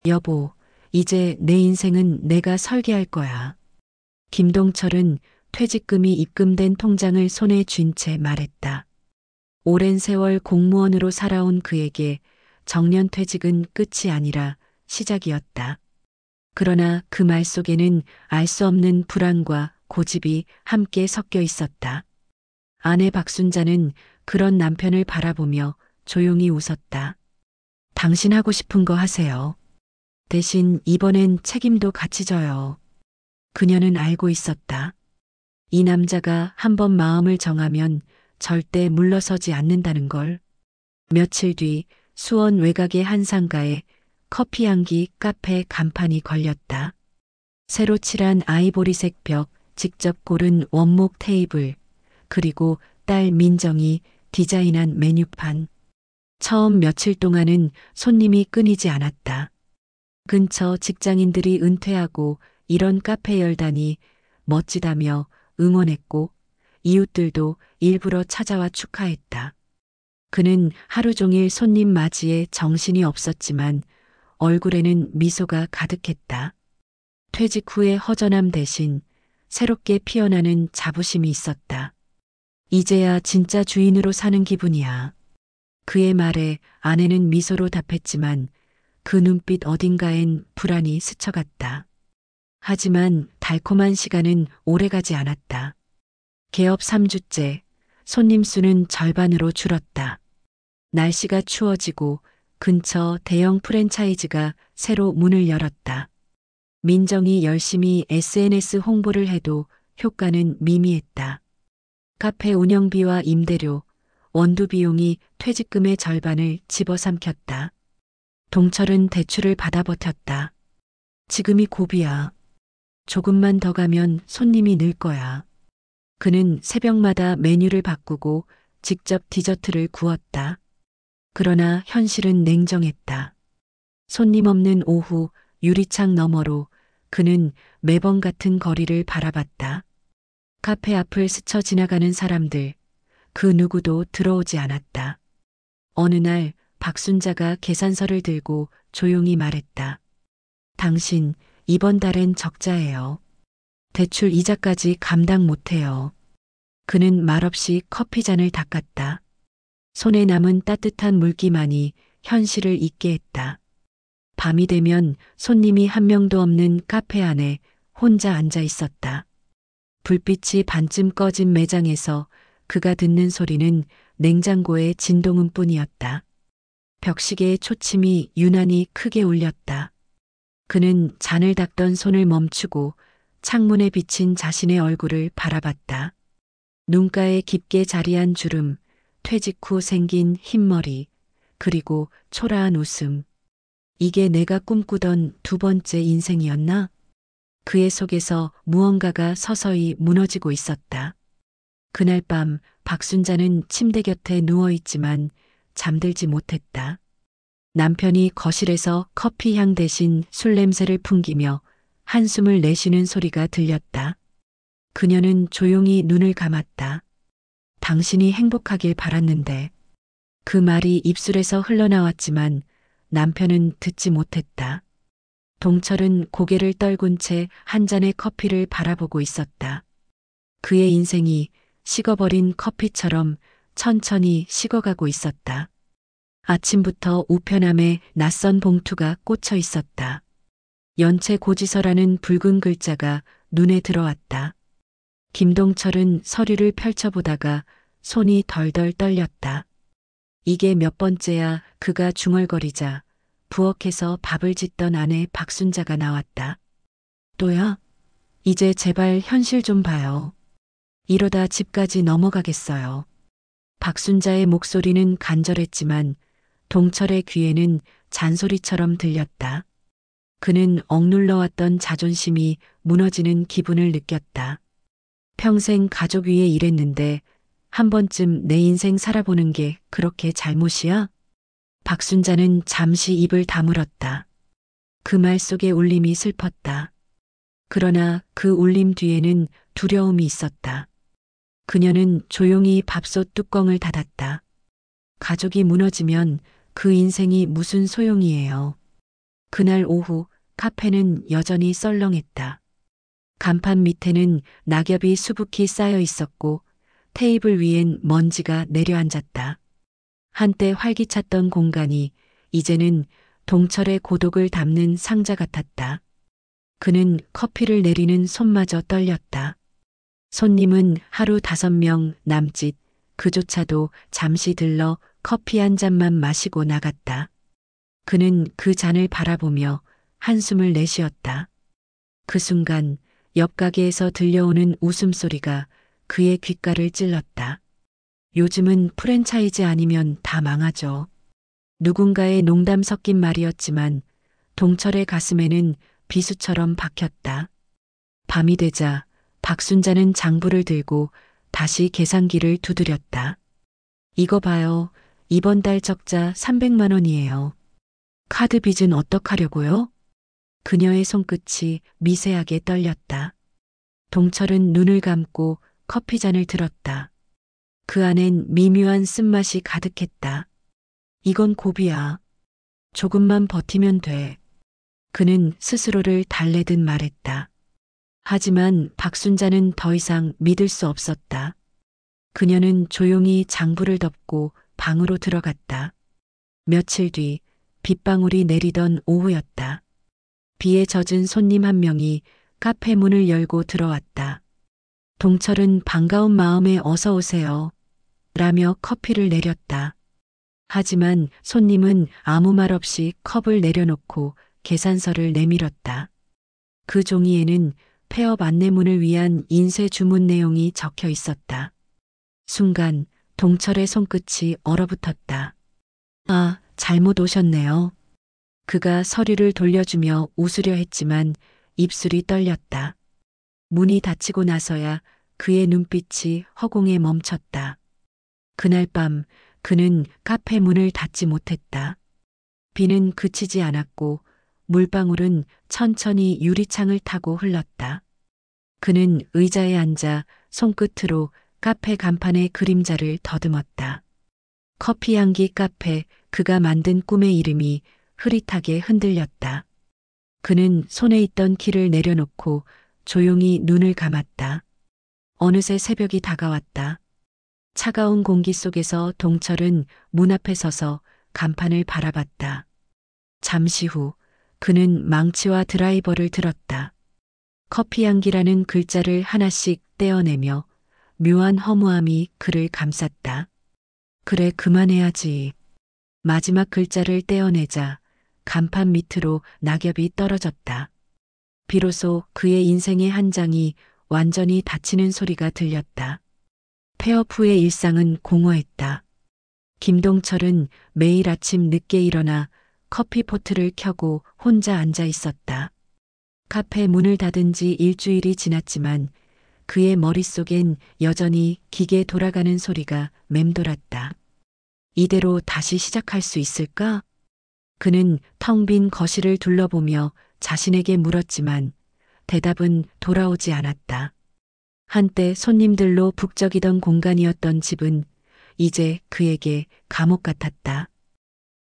여보, 이제 내 인생은 내가 설계할 거야. 김동철은 퇴직금이 입금된 통장을 손에 쥔 채 말했다. 오랜 세월 공무원으로 살아온 그에게 정년퇴직은 끝이 아니라 시작이었다. 그러나 그 말 속에는 알 수 없는 불안과 고집이 함께 섞여 있었다. 아내 박순자는 그런 남편을 바라보며 조용히 웃었다. 당신 하고 싶은 거 하세요. 대신 이번엔 책임도 같이 져요. 그녀는 알고 있었다. 이 남자가 한번 마음을 정하면 절대 물러서지 않는다는 걸. 며칠 뒤 수원 외곽의 한 상가에 커피 향기 카페 간판이 걸렸다. 새로 칠한 아이보리색 벽, 직접 고른 원목 테이블, 그리고 딸 민정이 디자인한 메뉴판. 처음 며칠 동안은 손님이 끊이지 않았다. 근처 직장인들이 은퇴하고 이런 카페 열다니 멋지다며 응원했고 이웃들도 일부러 찾아와 축하했다. 그는 하루 종일 손님 맞이에 정신이 없었지만 얼굴에는 미소가 가득했다. 퇴직 후의 허전함 대신 새롭게 피어나는 자부심이 있었다. 이제야 진짜 주인으로 사는 기분이야. 그의 말에 아내는 미소로 답했지만 그 눈빛 어딘가엔 불안이 스쳐갔다. 하지만 달콤한 시간은 오래가지 않았다. 개업 3주째 손님 수는 절반으로 줄었다. 날씨가 추워지고 근처 대형 프랜차이즈가 새로 문을 열었다. 민정이 열심히 SNS 홍보를 해도 효과는 미미했다. 카페 운영비와 임대료, 원두 비용이 퇴직금의 절반을 집어삼켰다. 동철은 대출을 받아 버텼다. 지금이 고비야. 조금만 더 가면 손님이 늘 거야. 그는 새벽마다 메뉴를 바꾸고 직접 디저트를 구웠다. 그러나 현실은 냉정했다. 손님 없는 오후 유리창 너머로 그는 매번 같은 거리를 바라봤다. 카페 앞을 스쳐 지나가는 사람들, 그 누구도 들어오지 않았다. 어느 날 박순자가 계산서를 들고 조용히 말했다. 당신 이번 달엔 적자예요. 대출 이자까지 감당 못해요. 그는 말없이 커피잔을 닦았다. 손에 남은 따뜻한 물기만이 현실을 잊게 했다. 밤이 되면 손님이 한 명도 없는 카페 안에 혼자 앉아 있었다. 불빛이 반쯤 꺼진 매장에서 그가 듣는 소리는 냉장고의 진동음뿐이었다. 벽시계의 초침이 유난히 크게 울렸다. 그는 잔을 닦던 손을 멈추고 창문에 비친 자신의 얼굴을 바라봤다. 눈가에 깊게 자리한 주름, 퇴직 후 생긴 흰머리, 그리고 초라한 웃음. 이게 내가 꿈꾸던 두 번째 인생이었나? 그의 속에서 무언가가 서서히 무너지고 있었다. 그날 밤 박순자는 침대 곁에 누워있지만 잠들지 못했다. 남편이 거실에서 커피 향 대신 술 냄새를 풍기며 한숨을 내쉬는 소리가 들렸다. 그녀는 조용히 눈을 감았다. 당신이 행복하길 바랐는데. 그 말이 입술에서 흘러나왔지만 남편은 듣지 못했다. 동철은 고개를 떨군 채 한 잔의 커피를 바라보고 있었다. 그의 인생이 식어버린 커피처럼 천천히 식어가고 있었다. 아침부터 우편함에 낯선 봉투가 꽂혀 있었다. 연체 고지서라는 붉은 글자가 눈에 들어왔다. 김동철은 서류를 펼쳐보다가 손이 덜덜 떨렸다. 이게 몇 번째야. 그가 중얼거리자 부엌에서 밥을 짓던 아내 박순자가 나왔다. 또야? 이제 제발 현실 좀 봐요. 이러다 집까지 넘어가겠어요. 박순자의 목소리는 간절했지만 동철의 귀에는 잔소리처럼 들렸다. 그는 억눌러왔던 자존심이 무너지는 기분을 느꼈다. 평생 가족 위에 일했는데 한 번쯤 내 인생 살아보는 게 그렇게 잘못이야? 박순자는 잠시 입을 다물었다. 그 말 속의 울림이 슬펐다. 그러나 그 울림 뒤에는 두려움이 있었다. 그녀는 조용히 밥솥 뚜껑을 닫았다. 가족이 무너지면 그 인생이 무슨 소용이에요. 그날 오후 카페는 여전히 썰렁했다. 간판 밑에는 낙엽이 수북히 쌓여 있었고 테이블 위엔 먼지가 내려앉았다. 한때 활기찼던 공간이 이제는 동철의 고독을 담는 상자 같았다. 그는 커피를 내리는 손마저 떨렸다. 손님은 하루 5명 남짓, 그조차도 잠시 들러 커피 한 잔만 마시고 나갔다. 그는 그 잔을 바라보며 한숨을 내쉬었다. 그 순간 옆 가게에서 들려오는 웃음소리가 그의 귓가를 찔렀다. 요즘은 프랜차이즈 아니면 다 망하죠. 누군가의 농담 섞인 말이었지만 동철의 가슴에는 비수처럼 박혔다. 밤이 되자 박순자는 장부를 들고 다시 계산기를 두드렸다. 이거 봐요. 이번 달 적자 300만 원이에요. 카드 빚은 어떡하려고요? 그녀의 손끝이 미세하게 떨렸다. 동철은 눈을 감고 커피잔을 들었다. 그 안엔 미묘한 쓴맛이 가득했다. 이건 고비야. 조금만 버티면 돼. 그는 스스로를 달래듯 말했다. 하지만 박순자는 더 이상 믿을 수 없었다. 그녀는 조용히 장부를 덮고 방으로 들어갔다. 며칠 뒤 빗방울이 내리던 오후였다. 비에 젖은 손님 한 명이 카페 문을 열고 들어왔다. 동철은 반가운 마음에 어서 오세요. 라며 커피를 내렸다. 하지만 손님은 아무 말 없이 컵을 내려놓고 계산서를 내밀었다. 그 종이에는 폐업 안내문을 위한 인쇄 주문 내용이 적혀 있었다. 순간 동철의 손끝이 얼어붙었다. 아, 잘못 오셨네요. 그가 서류를 돌려주며 웃으려 했지만 입술이 떨렸다. 문이 닫히고 나서야 그의 눈빛이 허공에 멈췄다. 그날 밤 그는 카페 문을 닫지 못했다. 비는 그치지 않았고 물방울은 천천히 유리창을 타고 흘렀다. 그는 의자에 앉아 손끝으로 카페 간판의 그림자를 더듬었다. 커피 향기 카페, 그가 만든 꿈의 이름이 흐릿하게 흔들렸다. 그는 손에 있던 키를 내려놓고 조용히 눈을 감았다. 어느새 새벽이 다가왔다. 차가운 공기 속에서 동철은 문 앞에 서서 간판을 바라봤다. 잠시 후 그는 망치와 드라이버를 들었다. 커피 향기라는 글자를 하나씩 떼어내며 묘한 허무함이 그를 감쌌다. 그래, 그만해야지. 마지막 글자를 떼어내자 간판 밑으로 낙엽이 떨어졌다. 비로소 그의 인생의 한 장이 완전히 닫히는 소리가 들렸다. 폐업 후의 일상은 공허했다. 김동철은 매일 아침 늦게 일어나 커피포트를 켜고 혼자 앉아 있었다. 카페 문을 닫은 지 일주일이 지났지만 그의 머릿속엔 여전히 기계 돌아가는 소리가 맴돌았다. 이대로 다시 시작할 수 있을까? 그는 텅 빈 거실을 둘러보며 자신에게 물었지만 대답은 돌아오지 않았다. 한때 손님들로 북적이던 공간이었던 집은 이제 그에게 감옥 같았다.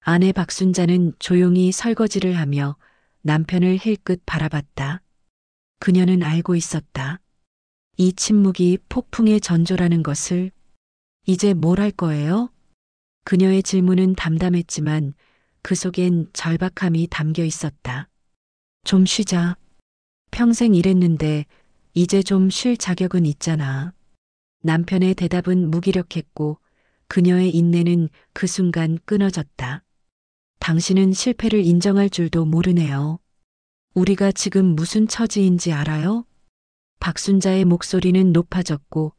아내 박순자는 조용히 설거지를 하며 남편을 힐끗 바라봤다. 그녀는 알고 있었다. 이 침묵이 폭풍의 전조라는 것을. 이제 뭘 할 거예요? 그녀의 질문은 담담했지만 그 속엔 절박함이 담겨 있었다. 좀 쉬자. 평생 일했는데 이제 좀 쉴 자격은 있잖아. 남편의 대답은 무기력했고 그녀의 인내는 그 순간 끊어졌다. 당신은 실패를 인정할 줄도 모르네요. 우리가 지금 무슨 처지인지 알아요? 박순자의 목소리는 높아졌고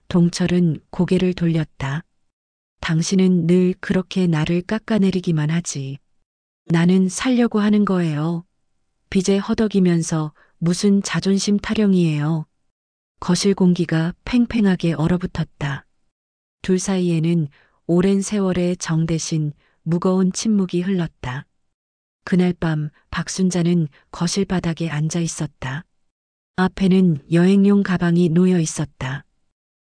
동철은 고개를 돌렸다. 당신은 늘 그렇게 나를 깎아내리기만 하지. 나는 살려고 하는 거예요. 빚에 허덕이면서 무슨 자존심 타령이에요. 거실 공기가 팽팽하게 얼어붙었다. 둘 사이에는 오랜 세월의 정 대신 무거운 침묵이 흘렀다. 그날 밤 박순자는 거실 바닥에 앉아 있었다. 앞에는 여행용 가방이 놓여 있었다.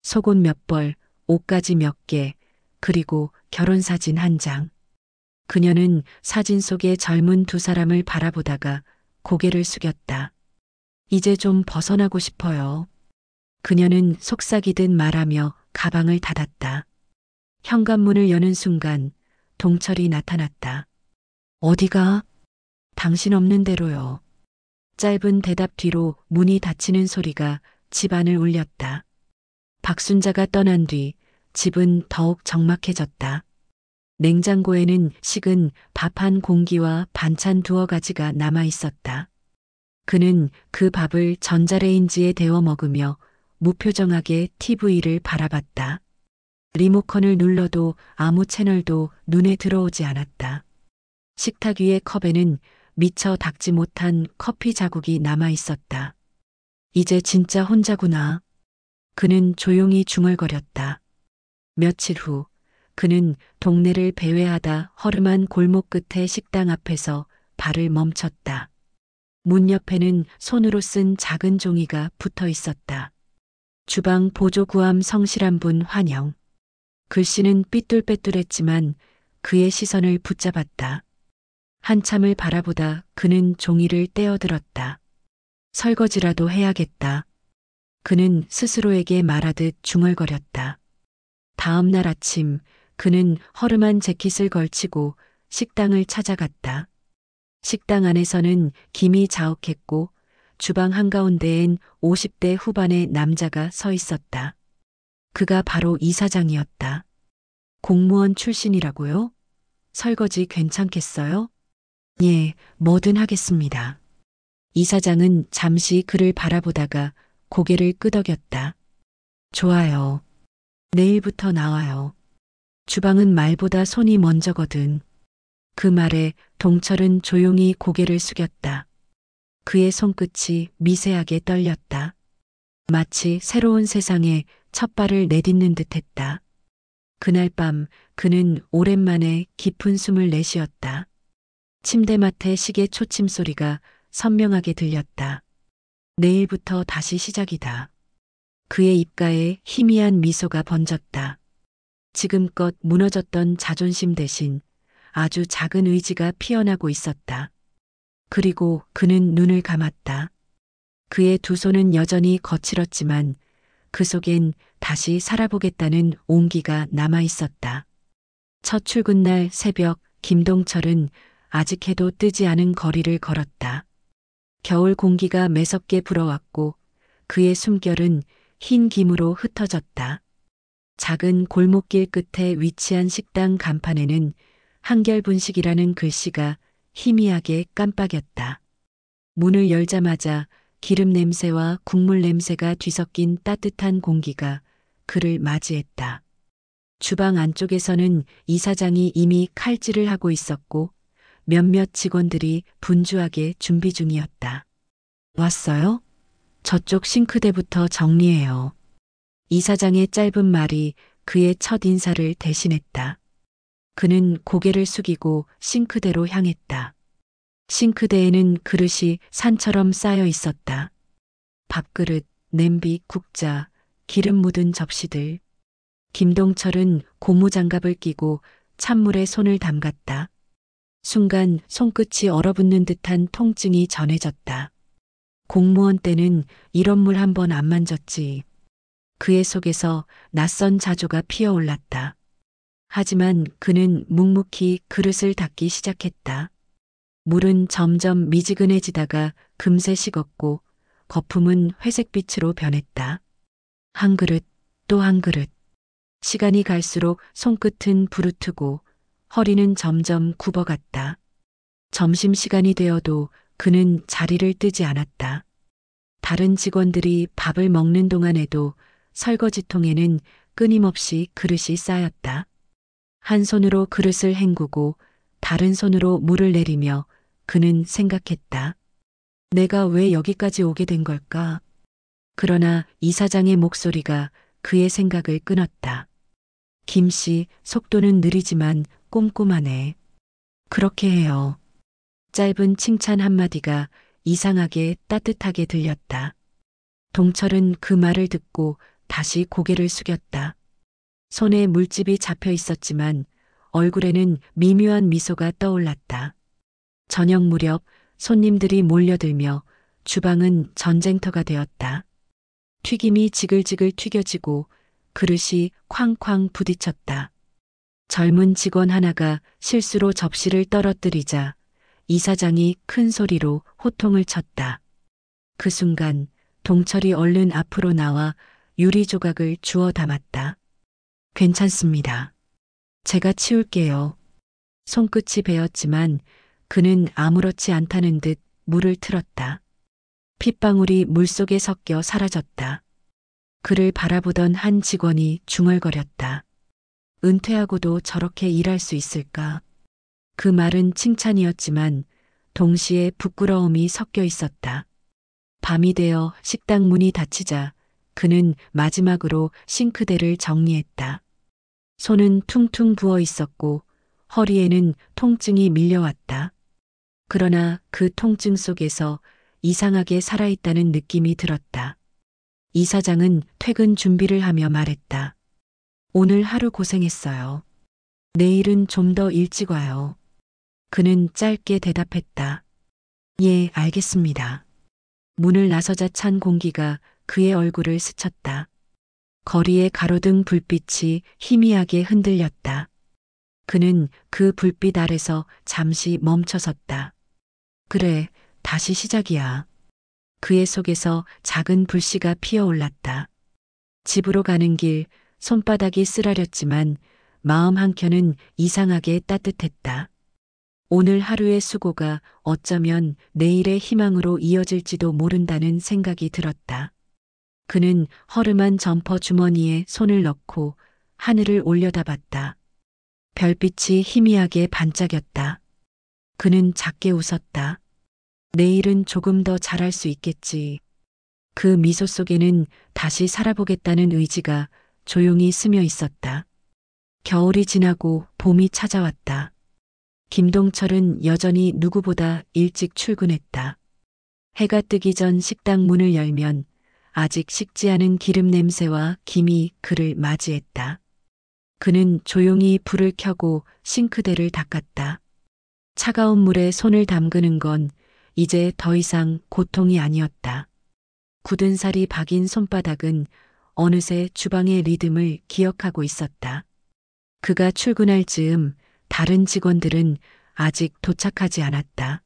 속옷 몇 벌, 옷가지 몇 개, 그리고 결혼사진 한 장. 그녀는 사진 속의 젊은 두 사람을 바라보다가 고개를 숙였다. 이제 좀 벗어나고 싶어요. 그녀는 속삭이듯 말하며 가방을 닫았다. 현관문을 여는 순간 동철이 나타났다. 어디가? 당신 없는 대로요. 짧은 대답 뒤로 문이 닫히는 소리가 집안을 울렸다. 박순자가 떠난 뒤 집은 더욱 적막해졌다. 냉장고에는 식은 밥 한 공기와 반찬 두어 가지가 남아 있었다. 그는 그 밥을 전자레인지에 데워 먹으며 무표정하게 TV를 바라봤다. 리모컨을 눌러도 아무 채널도 눈에 들어오지 않았다. 식탁 위의 컵에는 미처 닦지 못한 커피 자국이 남아 있었다. 이제 진짜 혼자구나. 그는 조용히 중얼거렸다. 며칠 후 그는 동네를 배회하다 허름한 골목 끝의 식당 앞에서 발을 멈췄다. 문 옆에는 손으로 쓴 작은 종이가 붙어 있었다. 주방 보조구함 성실한 분 환영. 글씨는 삐뚤빼뚤했지만 그의 시선을 붙잡았다. 한참을 바라보다 그는 종이를 떼어들었다. 설거지라도 해야겠다. 그는 스스로에게 말하듯 중얼거렸다. 다음 날 아침 그는 허름한 재킷을 걸치고 식당을 찾아갔다. 식당 안에서는 김이 자욱했고 주방 한가운데엔 50대 후반의 남자가 서 있었다. 그가 바로 이사장이었다. 공무원 출신이라고요? 설거지 괜찮겠어요? 예, 뭐든 하겠습니다. 이사장은 잠시 그를 바라보다가 고개를 끄덕였다. 좋아요. 내일부터 나와요. 주방은 말보다 손이 먼저거든. 그 말에 동철은 조용히 고개를 숙였다. 그의 손끝이 미세하게 떨렸다. 마치 새로운 세상에 첫 발을 내딛는 듯했다. 그날 밤 그는 오랜만에 깊은 숨을 내쉬었다. 침대맡의 시계 초침 소리가 선명하게 들렸다. 내일부터 다시 시작이다. 그의 입가에 희미한 미소가 번졌다. 지금껏 무너졌던 자존심 대신 아주 작은 의지가 피어나고 있었다. 그리고 그는 눈을 감았다. 그의 두 손은 여전히 거칠었지만 그 속엔 다시 살아보겠다는 온기가 남아 있었다. 첫 출근날 새벽 김동철은 아직 해도 뜨지 않은 거리를 걸었다. 겨울 공기가 매섭게 불어왔고 그의 숨결은 흰 김으로 흩어졌다. 작은 골목길 끝에 위치한 식당 간판에는 한결분식이라는 글씨가 희미하게 깜빡였다. 문을 열자마자 기름 냄새와 국물 냄새가 뒤섞인 따뜻한 공기가 그를 맞이했다. 주방 안쪽에서는 이사장이 이미 칼질을 하고 있었고 몇몇 직원들이 분주하게 준비 중이었다. 왔어요? 저쪽 싱크대부터 정리해요. 이사장의 짧은 말이 그의 첫 인사를 대신했다. 그는 고개를 숙이고 싱크대로 향했다. 싱크대에는 그릇이 산처럼 쌓여 있었다. 밥그릇, 냄비, 국자, 기름 묻은 접시들. 김동철은 고무장갑을 끼고 찬물에 손을 담갔다. 순간 손끝이 얼어붙는 듯한 통증이 전해졌다. 공무원 때는 이런 물 한 번 안 만졌지. 그의 속에서 낯선 자조가 피어올랐다. 하지만 그는 묵묵히 그릇을 닦기 시작했다. 물은 점점 미지근해지다가 금세 식었고 거품은 회색빛으로 변했다. 한 그릇, 또 한 그릇. 시간이 갈수록 손끝은 부르트고 허리는 점점 굽어갔다. 점심시간이 되어도 그는 자리를 뜨지 않았다. 다른 직원들이 밥을 먹는 동안에도 설거지통에는 끊임없이 그릇이 쌓였다. 한 손으로 그릇을 헹구고 다른 손으로 물을 내리며 그는 생각했다. 내가 왜 여기까지 오게 된 걸까? 그러나 이사장의 목소리가 그의 생각을 끊었다. 김씨, 속도는 느리지만 꼼꼼하네. 그렇게 해요. 짧은 칭찬 한마디가 이상하게 따뜻하게 들렸다. 동철은 그 말을 듣고 다시 고개를 숙였다. 손에 물집이 잡혀 있었지만 얼굴에는 미묘한 미소가 떠올랐다. 저녁 무렵 손님들이 몰려들며 주방은 전쟁터가 되었다. 튀김이 지글지글 튀겨지고 그릇이 쾅쾅 부딪혔다. 젊은 직원 하나가 실수로 접시를 떨어뜨리자 이사장이 큰 소리로 호통을 쳤다. 그 순간 동철이 얼른 앞으로 나와 유리 조각을 주워 담았다. 괜찮습니다. 제가 치울게요. 손끝이 베었지만 그는 아무렇지 않다는 듯 물을 틀었다. 핏방울이 물속에 섞여 사라졌다. 그를 바라보던 한 직원이 중얼거렸다. 은퇴하고도 저렇게 일할 수 있을까? 그 말은 칭찬이었지만 동시에 부끄러움이 섞여 있었다. 밤이 되어 식당 문이 닫히자 그는 마지막으로 싱크대를 정리했다. 손은 퉁퉁 부어 있었고 허리에는 통증이 밀려왔다. 그러나 그 통증 속에서 이상하게 살아있다는 느낌이 들었다. 이사장은 퇴근 준비를 하며 말했다. 오늘 하루 고생했어요. 내일은 좀 더 일찍 와요. 그는 짧게 대답했다. 예, 알겠습니다. 문을 나서자 찬 공기가 그의 얼굴을 스쳤다. 거리의 가로등 불빛이 희미하게 흔들렸다. 그는 그 불빛 아래서 잠시 멈춰섰다. 그래, 다시 시작이야. 그의 속에서 작은 불씨가 피어올랐다. 집으로 가는 길 손바닥이 쓰라렸지만 마음 한켠은 이상하게 따뜻했다. 오늘 하루의 수고가 어쩌면 내일의 희망으로 이어질지도 모른다는 생각이 들었다. 그는 허름한 점퍼 주머니에 손을 넣고 하늘을 올려다봤다. 별빛이 희미하게 반짝였다. 그는 작게 웃었다. 내일은 조금 더 잘할 수 있겠지. 그 미소 속에는 다시 살아보겠다는 의지가 조용히 스며 있었다. 겨울이 지나고 봄이 찾아왔다. 김동철은 여전히 누구보다 일찍 출근했다. 해가 뜨기 전 식당 문을 열면 아직 식지 않은 기름 냄새와 김이 그를 맞이했다. 그는 조용히 불을 켜고 싱크대를 닦았다. 차가운 물에 손을 담그는 건 이제 더 이상 고통이 아니었다. 굳은 살이 박인 손바닥은 어느새 주방의 리듬을 기억하고 있었다. 그가 출근할 즈음 다른 직원들은 아직 도착하지 않았다.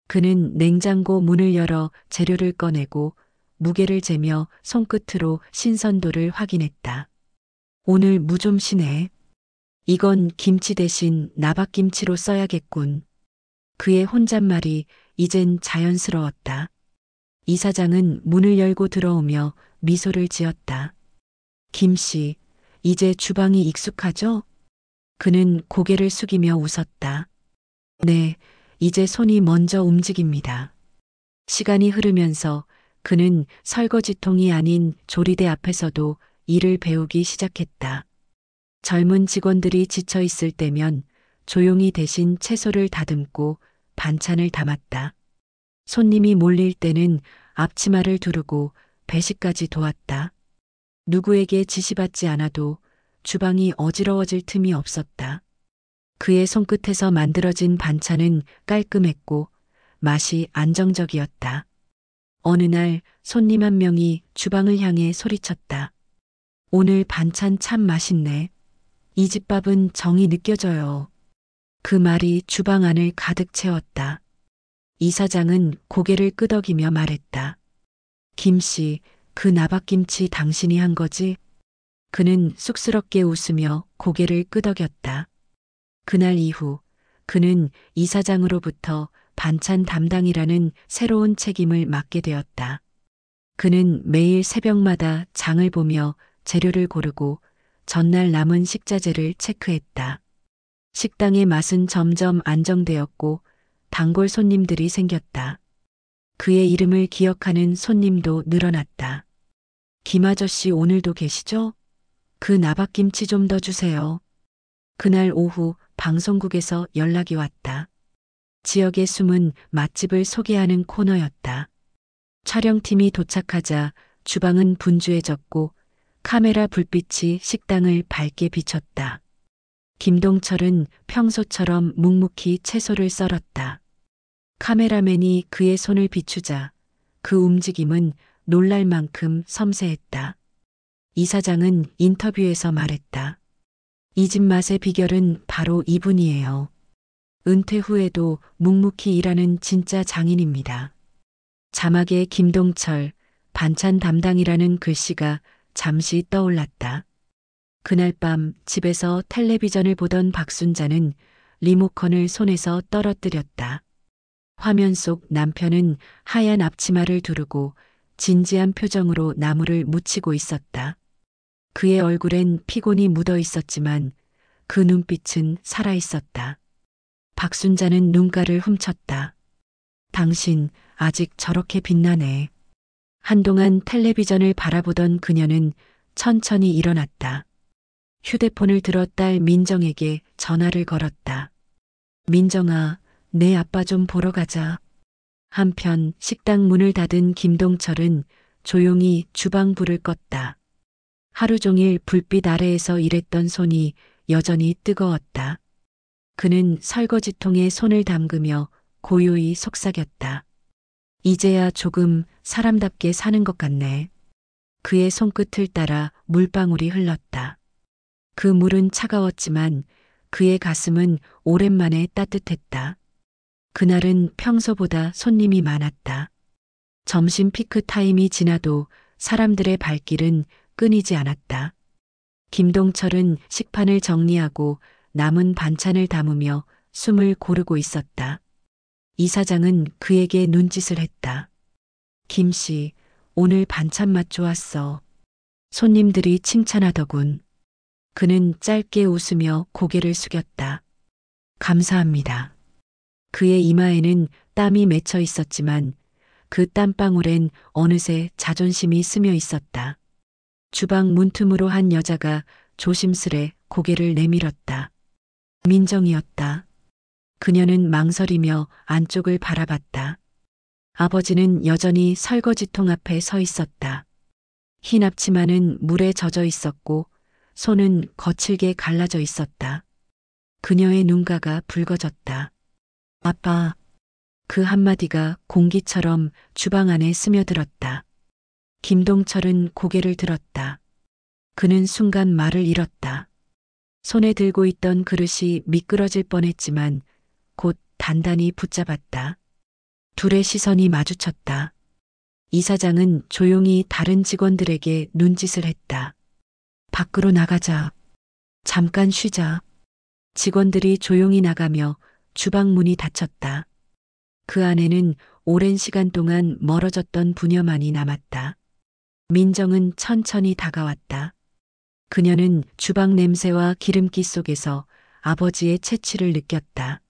그는 냉장고 문을 열어 재료를 꺼내고 무게를 재며 손끝으로 신선도를 확인했다. 오늘 무 좀 시네. 이건 김치 대신 나박김치로 써야겠군. 그의 혼잣말이 이젠 자연스러웠다. 이사장은 문을 열고 들어오며 미소를 지었다. 김 씨, 이제 주방이 익숙하죠? 그는 고개를 숙이며 웃었다. 네, 이제 손이 먼저 움직입니다. 시간이 흐르면서 그는 설거지통이 아닌 조리대 앞에서도 일을 배우기 시작했다. 젊은 직원들이 지쳐 있을 때면 조용히 대신 채소를 다듬고 반찬을 담았다. 손님이 몰릴 때는 앞치마를 두르고 배식까지 도왔다. 누구에게 지시받지 않아도 주방이 어지러워질 틈이 없었다. 그의 손끝에서 만들어진 반찬은 깔끔했고 맛이 안정적이었다. 어느 날 손님 한 명이 주방을 향해 소리쳤다. 오늘 반찬 참 맛있네. 이 집 밥은 정이 느껴져요. 그 말이 주방 안을 가득 채웠다. 이사장은 고개를 끄덕이며 말했다. 김 씨, 그 나박김치 당신이 한 거지? 그는 쑥스럽게 웃으며 고개를 끄덕였다. 그날 이후 그는 이사장으로부터 반찬 담당이라는 새로운 책임을 맡게 되었다. 그는 매일 새벽마다 장을 보며 재료를 고르고 전날 남은 식자재를 체크했다. 식당의 맛은 점점 안정되었고 단골 손님들이 생겼다. 그의 이름을 기억하는 손님도 늘어났다. 김 아저씨 오늘도 계시죠? 그 나박김치 좀 더 주세요. 그날 오후 방송국에서 연락이 왔다. 지역의 숨은 맛집을 소개하는 코너였다. 촬영팀이 도착하자 주방은 분주해졌고 카메라 불빛이 식당을 밝게 비췄다. 김동철은 평소처럼 묵묵히 채소를 썰었다. 카메라맨이 그의 손을 비추자 그 움직임은 놀랄 만큼 섬세했다. 이사장은 인터뷰에서 말했다. 이 집 맛의 비결은 바로 이분이에요. 은퇴 후에도 묵묵히 일하는 진짜 장인입니다. 자막에 김동철, 반찬 담당이라는 글씨가 잠시 떠올랐다. 그날 밤 집에서 텔레비전을 보던 박순자는 리모컨을 손에서 떨어뜨렸다. 화면 속 남편은 하얀 앞치마를 두르고 진지한 표정으로 나무를 묻히고 있었다. 그의 얼굴엔 피곤이 묻어 있었지만 그 눈빛은 살아 있었다. 박순자는 눈가를 훔쳤다. 당신 아직 저렇게 빛나네. 한동안 텔레비전을 바라보던 그녀는 천천히 일어났다. 휴대폰을 들어 딸 민정에게 전화를 걸었다. 민정아, 내 아빠 좀 보러 가자. 한편 식당 문을 닫은 김동철은 조용히 주방 불을 껐다. 하루 종일 불빛 아래에서 일했던 손이 여전히 뜨거웠다. 그는 설거지통에 손을 담그며 고요히 속삭였다. 이제야 조금 사람답게 사는 것 같네. 그의 손끝을 따라 물방울이 흘렀다. 그 물은 차가웠지만 그의 가슴은 오랜만에 따뜻했다. 그날은 평소보다 손님이 많았다. 점심 피크 타임이 지나도 사람들의 발길은 끊이지 않았다. 김동철은 식판을 정리하고 남은 반찬을 담으며 숨을 고르고 있었다. 이사장은 그에게 눈짓을 했다. 김씨, 오늘 반찬 맛 좋았어. 손님들이 칭찬하더군. 그는 짧게 웃으며 고개를 숙였다. 감사합니다. 그의 이마에는 땀이 맺혀 있었지만 그 땀방울엔 어느새 자존심이 스며 있었다. 주방 문틈으로 한 여자가 조심스레 고개를 내밀었다. 민정이었다. 그녀는 망설이며 안쪽을 바라봤다. 아버지는 여전히 설거지통 앞에 서 있었다. 흰 앞치마는 물에 젖어 있었고 손은 거칠게 갈라져 있었다. 그녀의 눈가가 붉어졌다. 아빠. 그 한마디가 공기처럼 주방 안에 스며들었다. 김동철은 고개를 들었다. 그는 순간 말을 잃었다. 손에 들고 있던 그릇이 미끄러질 뻔했지만 곧 단단히 붙잡았다. 둘의 시선이 마주쳤다. 이사장은 조용히 다른 직원들에게 눈짓을 했다. 밖으로 나가자. 잠깐 쉬자. 직원들이 조용히 나가며 주방 문이 닫혔다. 그 안에는 오랜 시간 동안 멀어졌던 부녀만이 남았다. 민정은 천천히 다가왔다. 그녀는 주방 냄새와 기름기 속에서 아버지의 채취를 느꼈다.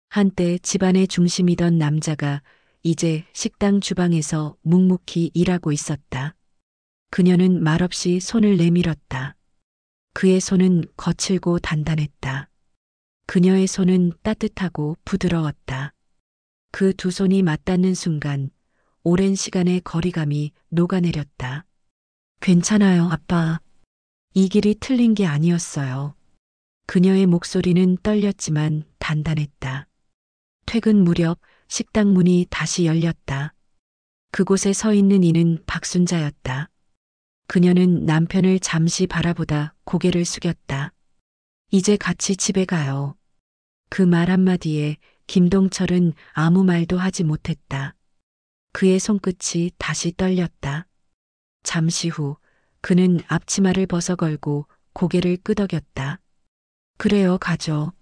한때 집안의 중심이던 남자가 이제 식당 주방에서 묵묵히 일하고 있었다. 그녀는 말없이 손을 내밀었다. 그의 손은 거칠고 단단했다. 그녀의 손은 따뜻하고 부드러웠다. 그 두 손이 맞닿는 순간 오랜 시간의 거리감이 녹아내렸다. 괜찮아요, 아빠. 이 길이 틀린 게 아니었어요. 그녀의 목소리는 떨렸지만 단단했다. 퇴근 무렵 식당 문이 다시 열렸다. 그곳에 서 있는 이는 박순자였다. 그녀는 남편을 잠시 바라보다 고개를 숙였다. 이제 같이 집에 가요. 그 말 한마디에 김동철은 아무 말도 하지 못했다. 그의 손끝이 다시 떨렸다. 잠시 후 그는 앞치마를 벗어걸고 고개를 끄덕였다. 그래요, 가죠.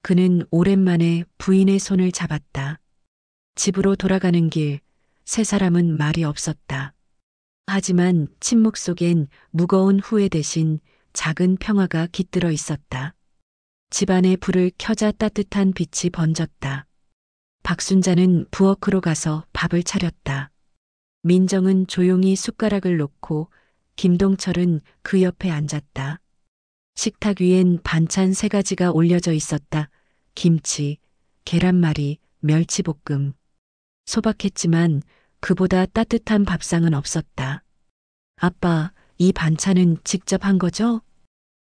그는 오랜만에 부인의 손을 잡았다. 집으로 돌아가는 길, 세 사람은 말이 없었다. 하지만 침묵 속엔 무거운 후회 대신 작은 평화가 깃들어 있었다. 집안의 불을 켜자 따뜻한 빛이 번졌다. 박순자는 부엌으로 가서 밥을 차렸다. 민정은 조용히 숟가락을 놓고 김동철은 그 옆에 앉았다. 식탁 위엔 반찬 3가지가 올려져 있었다. 김치, 계란말이, 멸치볶음. 소박했지만 그보다 따뜻한 밥상은 없었다. 아빠, 이 반찬은 직접 한 거죠?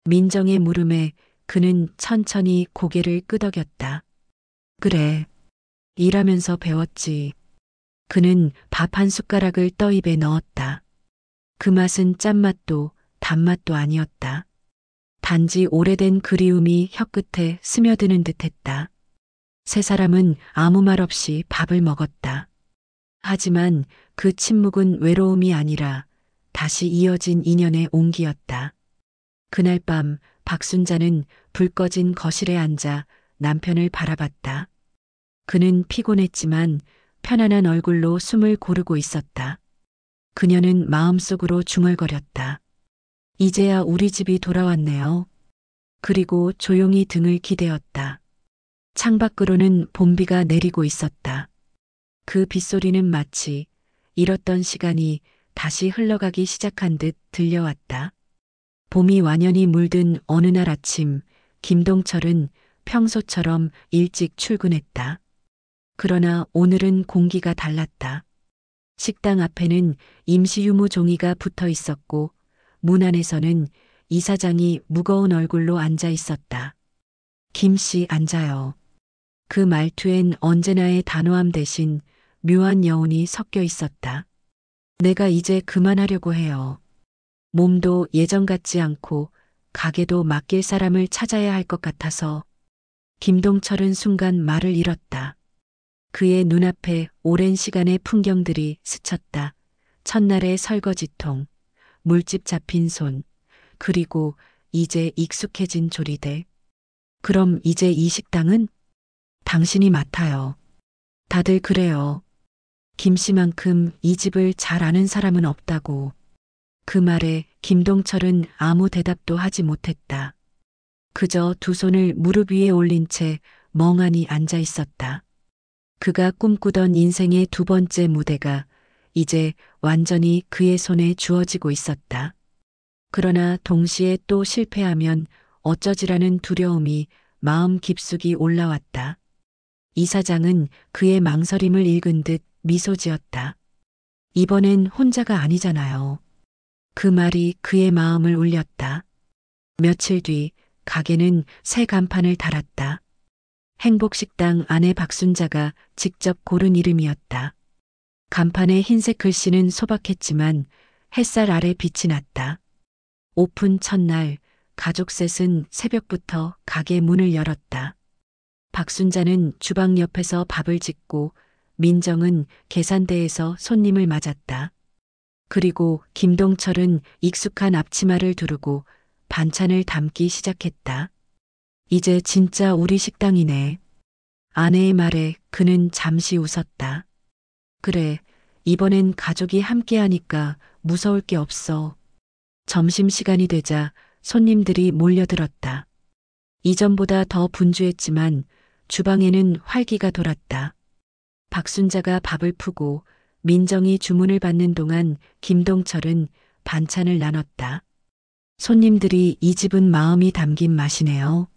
민정의 물음에 그는 천천히 고개를 끄덕였다. 그래. 일하면서 배웠지. 그는 밥 한 숟가락을 떠 입에 넣었다. 그 맛은 짠맛도 단맛도 아니었다. 단지 오래된 그리움이 혀끝에 스며드는 듯했다. 세 사람은 아무 말 없이 밥을 먹었다. 하지만 그 침묵은 외로움이 아니라 다시 이어진 인연의 온기였다. 그날 밤 박순자는 불 꺼진 거실에 앉아 남편을 바라봤다. 그는 피곤했지만 편안한 얼굴로 숨을 고르고 있었다. 그녀는 마음속으로 중얼거렸다. 이제야 우리 집이 돌아왔네요. 그리고 조용히 등을 기대었다. 창밖으로는 봄비가 내리고 있었다. 그 빗소리는 마치 잃었던 시간이 다시 흘러가기 시작한 듯 들려왔다. 봄이 완연히 물든 어느 날 아침, 김동철은 평소처럼 일찍 출근했다. 그러나 오늘은 공기가 달랐다. 식당 앞에는 임시유무 종이가 붙어 있었고 문 안에서는 이사장이 무거운 얼굴로 앉아 있었다. 김 씨 앉아요. 그 말투엔 언제나의 단호함 대신 묘한 여운이 섞여 있었다. 내가 이제 그만하려고 해요. 몸도 예전 같지 않고 가게도 맡길 사람을 찾아야 할 것 같아서. 김동철은 순간 말을 잃었다. 그의 눈앞에 오랜 시간의 풍경들이 스쳤다. 첫날의 설거지통, 물집 잡힌 손, 그리고 이제 익숙해진 조리대. 그럼 이제 이 식당은? 당신이 맡아요. 다들 그래요. 김 씨만큼 이 집을 잘 아는 사람은 없다고. 그 말에 김동철은 아무 대답도 하지 못했다. 그저 두 손을 무릎 위에 올린 채 멍하니 앉아 있었다. 그가 꿈꾸던 인생의 두 번째 무대가 이제 완전히 그의 손에 주어지고 있었다. 그러나 동시에 또 실패하면 어쩌지라는 두려움이 마음 깊숙이 올라왔다. 이사장은 그의 망설임을 읽은 듯 미소 지었다. 이번엔 혼자가 아니잖아요. 그 말이 그의 마음을 울렸다. 며칠 뒤 가게는 새 간판을 달았다. 행복식당 아내 박순자가 직접 고른 이름이었다. 간판의 흰색 글씨는 소박했지만 햇살 아래 빛이 났다. 오픈 첫날 가족 셋은 새벽부터 가게 문을 열었다. 박순자는 주방 옆에서 밥을 짓고 민정은 계산대에서 손님을 맞았다. 그리고 김동철은 익숙한 앞치마를 두르고 반찬을 담기 시작했다. 이제 진짜 우리 식당이네. 아내의 말에 그는 잠시 웃었다. 그래, 이번엔 가족이 함께하니까 무서울 게 없어. 점심시간이 되자 손님들이 몰려들었다. 이전보다 더 분주했지만 주방에는 활기가 돌았다. 박순자가 밥을 푸고 민정이 주문을 받는 동안 김동철은 반찬을 나눴다. 손님들이 이 집은 마음이 담긴 맛이네요.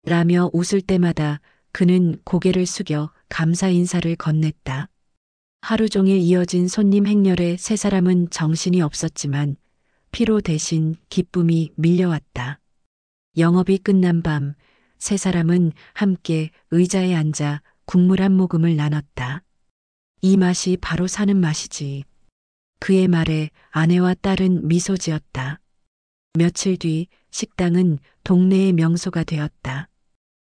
라며 웃을 때마다 그는 고개를 숙여 감사 인사를 건넸다. 하루 종일 이어진 손님 행렬에 세 사람은 정신이 없었지만 피로 대신 기쁨이 밀려왔다. 영업이 끝난 밤 세 사람은 함께 의자에 앉아 국물 한 모금을 나눴다. 이 맛이 바로 사는 맛이지. 그의 말에 아내와 딸은 미소 지었다. 며칠 뒤 식당은 동네의 명소가 되었다.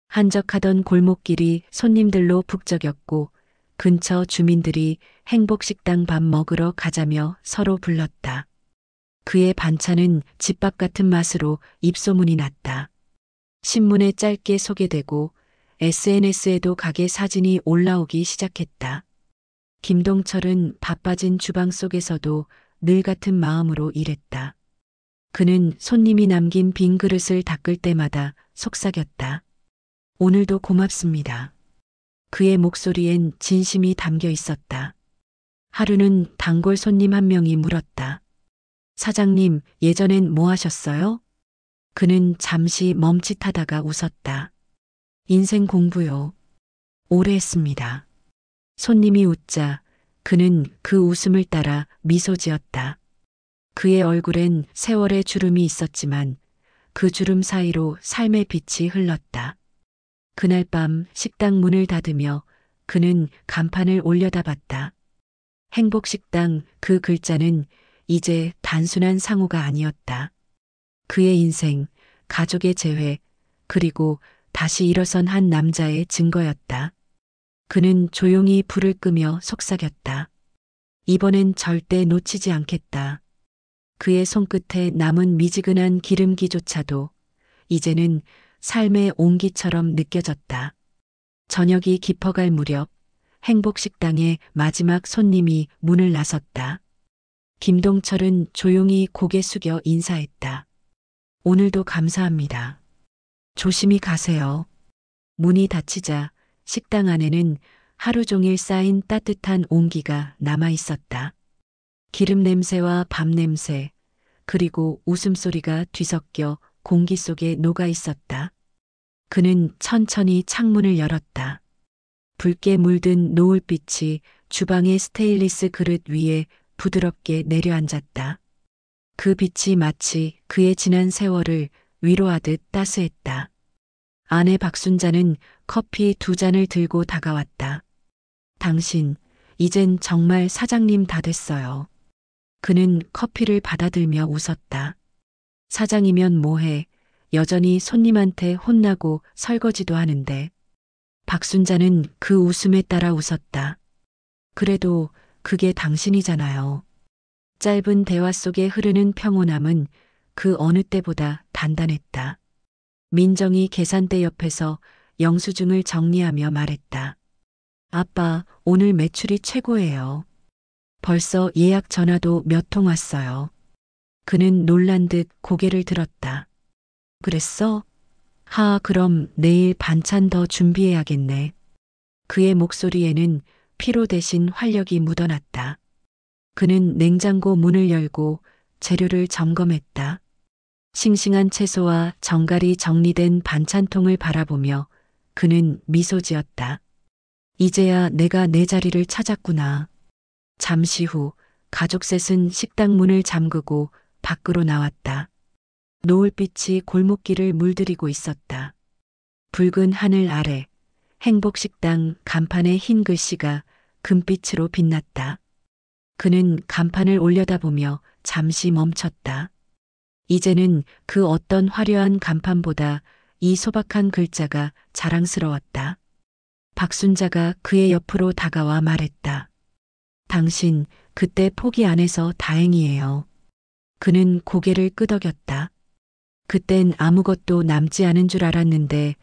한적하던 골목길이 손님들로 북적였고 근처 주민들이 행복식당 밥 먹으러 가자며 서로 불렀다. 그의 반찬은 집밥 같은 맛으로 입소문이 났다. 신문에 짧게 소개되고 SNS에도 가게 사진이 올라오기 시작했다. 김동철은 바빠진 주방 속에서도 늘 같은 마음으로 일했다. 그는 손님이 남긴 빈 그릇을 닦을 때마다 속삭였다. 오늘도 고맙습니다. 그의 목소리엔 진심이 담겨 있었다. 하루는 단골 손님 한 명이 물었다. 사장님, 예전엔 뭐 하셨어요? 그는 잠시 멈칫하다가 웃었다. 인생 공부요. 오래 했습니다. 손님이 웃자 그는 그 웃음을 따라 미소 지었다. 그의 얼굴엔 세월의 주름이 있었지만 그 주름 사이로 삶의 빛이 흘렀다. 그날 밤 식당 문을 닫으며 그는 간판을 올려다봤다. 행복식당, 그 글자는 이제 단순한 상호가 아니었다. 그의 인생, 가족의 재회, 그리고 다시 일어선 한 남자의 증거였다. 그는 조용히 불을 끄며 속삭였다. 이번엔 절대 놓치지 않겠다. 그의 손끝에 남은 미지근한 기름기조차도 이제는 삶의 온기처럼 느껴졌다. 저녁이 깊어갈 무렵 행복식당의 마지막 손님이 문을 나섰다. 김동철은 조용히 고개 숙여 인사했다. 오늘도 감사합니다. 조심히 가세요. 문이 닫히자 식당 안에는 하루 종일 쌓인 따뜻한 온기가 남아 있었다. 기름 냄새와 밥 냄새, 그리고 웃음소리가 뒤섞여 공기 속에 녹아 있었다. 그는 천천히 창문을 열었다. 붉게 물든 노을빛이 주방의 스테인리스 그릇 위에 부드럽게 내려앉았다. 그 빛이 마치 그의 지난 세월을 위로하듯 따스했다. 아내 박순자는 커피 2잔을 들고 다가왔다. 당신, 이젠 정말 사장님 다 됐어요. 그는 커피를 받아들며 웃었다. 사장이면 뭐해, 여전히 손님한테 혼나고 설거지도 하는데. 박순자는 그 웃음에 따라 웃었다. 그래도 그게 당신이잖아요. 짧은 대화 속에 흐르는 평온함은 그 어느 때보다 단단했다. 민정이 계산대 옆에서 영수증을 정리하며 말했다. 아빠, 오늘 매출이 최고예요. 벌써 예약 전화도 몇 통 왔어요. 그는 놀란 듯 고개를 들었다. 그랬어? 그럼 내일 반찬 더 준비해야겠네. 그의 목소리에는 피로 대신 활력이 묻어났다. 그는 냉장고 문을 열고 재료를 점검했다. 싱싱한 채소와 정갈이 정리된 반찬통을 바라보며 그는 미소 지었다. 이제야 내가 내 자리를 찾았구나. 잠시 후 가족 셋은 식당 문을 잠그고 밖으로 나왔다. 노을빛이 골목길을 물들이고 있었다. 붉은 하늘 아래 행복식당 간판의 흰 글씨가 금빛으로 빛났다. 그는 간판을 올려다보며 잠시 멈췄다. 이제는 그 어떤 화려한 간판보다 이 소박한 글자가 자랑스러웠다. 박순자가 그의 옆으로 다가와 말했다. 당신, 그때 포기 안 해서 다행이에요. 그는 고개를 끄덕였다. 그땐 아무것도 남지 않은 줄 알았는데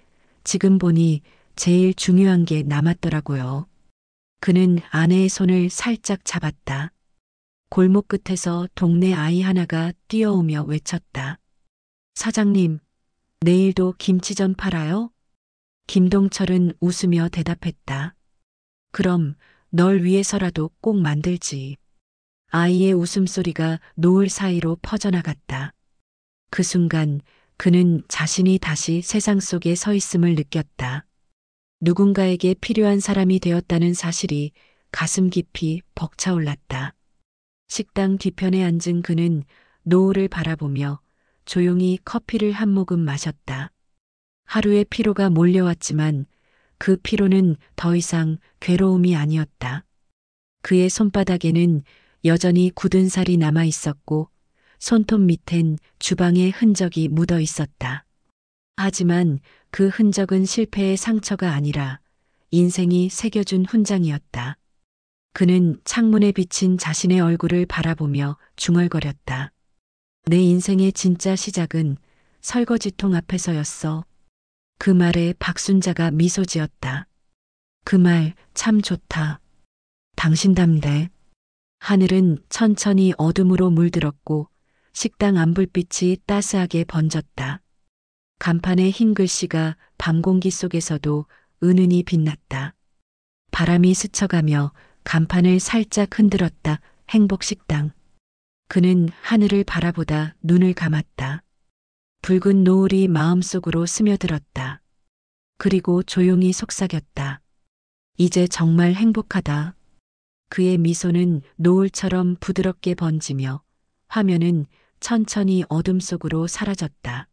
지금 보니 제일 중요한 게 남았더라고요. 그는 아내의 손을 살짝 잡았다. 골목 끝에서 동네 아이 하나가 뛰어오며 외쳤다. 사장님, 내일도 김치전 팔아요? 김동철은 웃으며 대답했다. 그럼 널 위해서라도 꼭 만들지. 아이의 웃음소리가 노을 사이로 퍼져나갔다. 그 순간 그는 자신이 다시 세상 속에 서 있음을 느꼈다. 누군가에게 필요한 사람이 되었다는 사실이 가슴 깊이 벅차올랐다. 식당 뒤편에 앉은 그는 노을을 바라보며 조용히 커피를 한 모금 마셨다. 하루의 피로가 몰려왔지만 그 피로는 더 이상 괴로움이 아니었다. 그의 손바닥에는 여전히 굳은 살이 남아 있었고 손톱 밑엔 주방의 흔적이 묻어 있었다. 하지만 그 흔적은 실패의 상처가 아니라 인생이 새겨준 훈장이었다. 그는 창문에 비친 자신의 얼굴을 바라보며 중얼거렸다. 내 인생의 진짜 시작은 설거지통 앞에서였어. 그 말에 박순자가 미소 지었다. 그 말 참 좋다. 당신답네. 하늘은 천천히 어둠으로 물들었고 식당 안불빛이 따스하게 번졌다. 간판의 흰 글씨가 밤 공기 속에서도 은은히 빛났다. 바람이 스쳐가며 간판을 살짝 흔들었다. 행복식당. 그는 하늘을 바라보다 눈을 감았다. 붉은 노을이 마음속으로 스며들었다. 그리고 조용히 속삭였다. 이제 정말 행복하다. 그의 미소는 노을처럼 부드럽게 번지며 화면은 천천히 어둠 속으로 사라졌다.